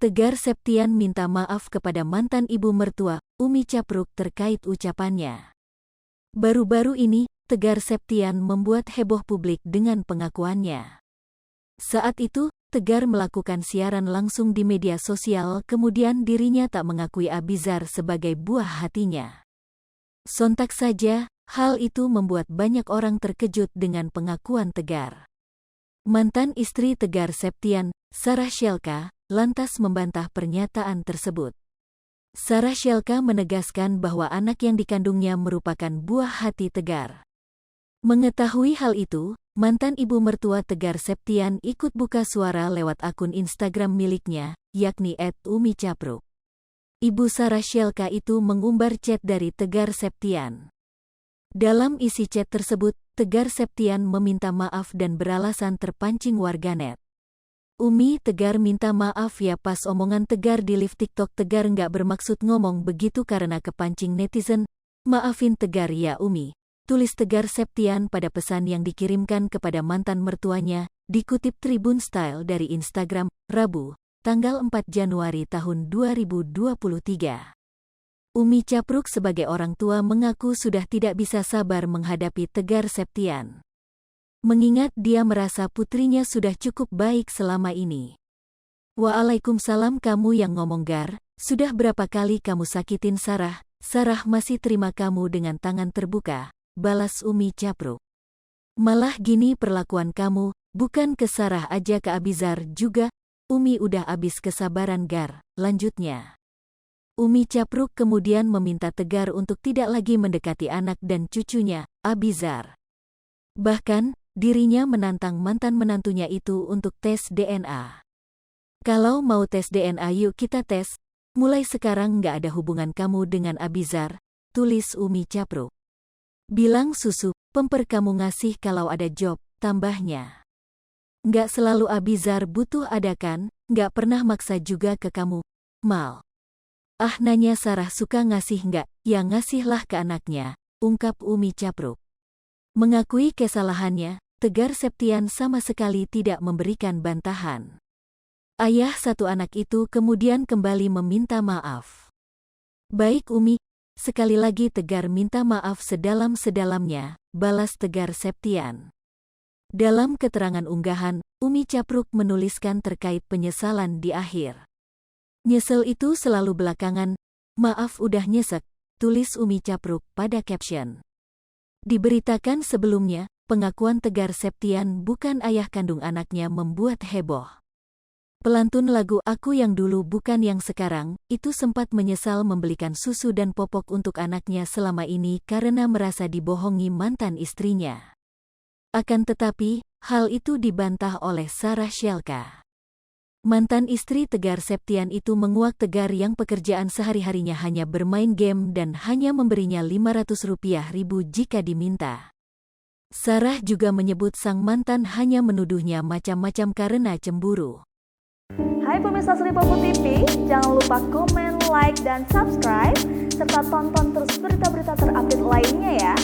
Tegar Septian minta maaf kepada mantan ibu mertua, Umi Capruk terkait ucapannya. Baru-baru ini, Tegar Septian membuat heboh publik dengan pengakuannya. Saat itu, Tegar melakukan siaran langsung di media sosial, kemudian dirinya tak mengakui Abizar sebagai buah hatinya. Sontak saja, hal itu membuat banyak orang terkejut dengan pengakuan Tegar. Mantan istri Tegar Septian, Sarah Shelka, lantas membantah pernyataan tersebut. Sarah Shelka menegaskan bahwa anak yang dikandungnya merupakan buah hati Tegar. Mengetahui hal itu, mantan ibu mertua Tegar Septian ikut buka suara lewat akun Instagram miliknya, yakni @umicapruk. Ibu Sarah Shelka itu mengumbar chat dari Tegar Septian. Dalam isi chat tersebut, Tegar Septian meminta maaf dan beralasan terpancing warganet. Umi, Tegar minta maaf ya, pas omongan Tegar di live TikTok. Tegar nggak bermaksud ngomong begitu karena kepancing netizen. Maafin Tegar ya Umi, tulis Tegar Septian pada pesan yang dikirimkan kepada mantan mertuanya, dikutip Tribun Style dari Instagram, Rabu, tanggal 4 Januari tahun 2023. Umi Capruk sebagai orang tua mengaku sudah tidak bisa sabar menghadapi Tegar Septian. Mengingat dia merasa putrinya sudah cukup baik selama ini. Waalaikumsalam, kamu yang ngomong Gar, sudah berapa kali kamu sakitin Sarah? Sarah masih terima kamu dengan tangan terbuka, balas Umi Capruk. Malah gini perlakuan kamu, bukan ke Sarah aja, ke Abizar juga. Umi udah abis kesabaran Gar, lanjutnya. Umi Capruk kemudian meminta Tegar untuk tidak lagi mendekati anak dan cucunya, Abizar. Bahkan, dirinya menantang mantan menantunya itu untuk tes DNA. Kalau mau tes DNA yuk kita tes, mulai sekarang nggak ada hubungan kamu dengan Abizar, tulis Umi Capruk. Bilang susu, pemper kamu ngasih kalau ada job, tambahnya. Nggak selalu Abizar butuh ada kan, nggak pernah maksa juga ke kamu, Mal. Ah, nanya Sarah suka ngasih nggak, ya ngasihlah ke anaknya, ungkap Umi Capruk. Mengakui kesalahannya, Tegar Septian sama sekali tidak memberikan bantahan. Ayah satu anak itu kemudian kembali meminta maaf. Baik Umi, sekali lagi Tegar minta maaf sedalam-sedalamnya, balas Tegar Septian. Dalam keterangan unggahan, Umi Capruk menuliskan terkait penyesalan di akhir. Nyesel itu selalu belakangan, maaf udah nyesek, tulis Umi Capruk pada caption. Diberitakan sebelumnya, pengakuan Tegar Septian bukan ayah kandung anaknya membuat heboh. Pelantun lagu Aku Yang Dulu Bukan Yang Sekarang, itu sempat menyesal membelikan susu dan popok untuk anaknya selama ini karena merasa dibohongi mantan istrinya. Akan tetapi, hal itu dibantah oleh Sarah Shelka. Mantan istri Tegar Septian itu menguak Tegar yang pekerjaan sehari-harinya hanya bermain game dan hanya memberinya Rp500.000 jika diminta. Sarah juga menyebut sang mantan hanya menuduhnya macam-macam karena cemburu. Hai pemirsa Sri Popo TV, jangan lupa komen, like, dan subscribe, serta tonton terus berita-berita terupdate lainnya ya.